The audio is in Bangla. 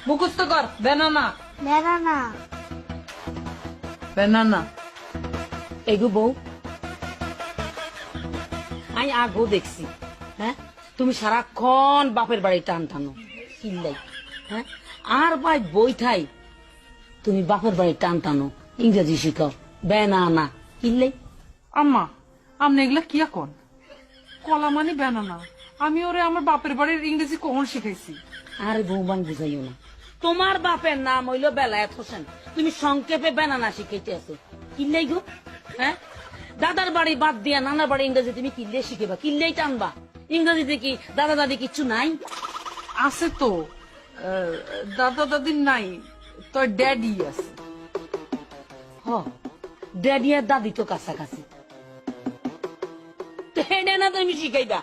মুখস্থ কর ব্যানানা ব্যানানা। ব্যানানা। এগো বউ, আমি আগো দেখছি, হ্যাঁ তুমি সারাক্ষণ বাপের বাড়ি টান টানো কিল্লাই, হ্যাঁ আর ভাই বই থাই তুমি বাপের বাড়ি টান টানো, ইংরেজি শিখাও বেনানা কিল্লাই। আম্মা আপনি এগুলা কি এখন? কলা মানে ব্যানানা। আমি ওরে আমার বাপের বাড়ির ইংরেজি কখন শিখাইছি? আরে বৌবান বুঝাইও না, তোমার বাপের নাম হইল বেলায়েত হোসেন, তুমি সংক্ষেপে বেনানা শিখাইতে আছো কিল্লাই গো, হ্যাঁ দাদার বাড়ি বাদ দিয়া নানার বাড়ি ইংরেজি তুমি কিল্লে শিখেবা, কিল্লেই টানবা, ইংরেজিতে কি দাদা দাদি কিচ্ছু নাই? আছে তো, দাদা দাদির নাই, তোর ড্যাডি আছে। হ ড্যাডি আর দাদি তো কাছাকাছি, তো হেডে না তুমি শিখাইবা।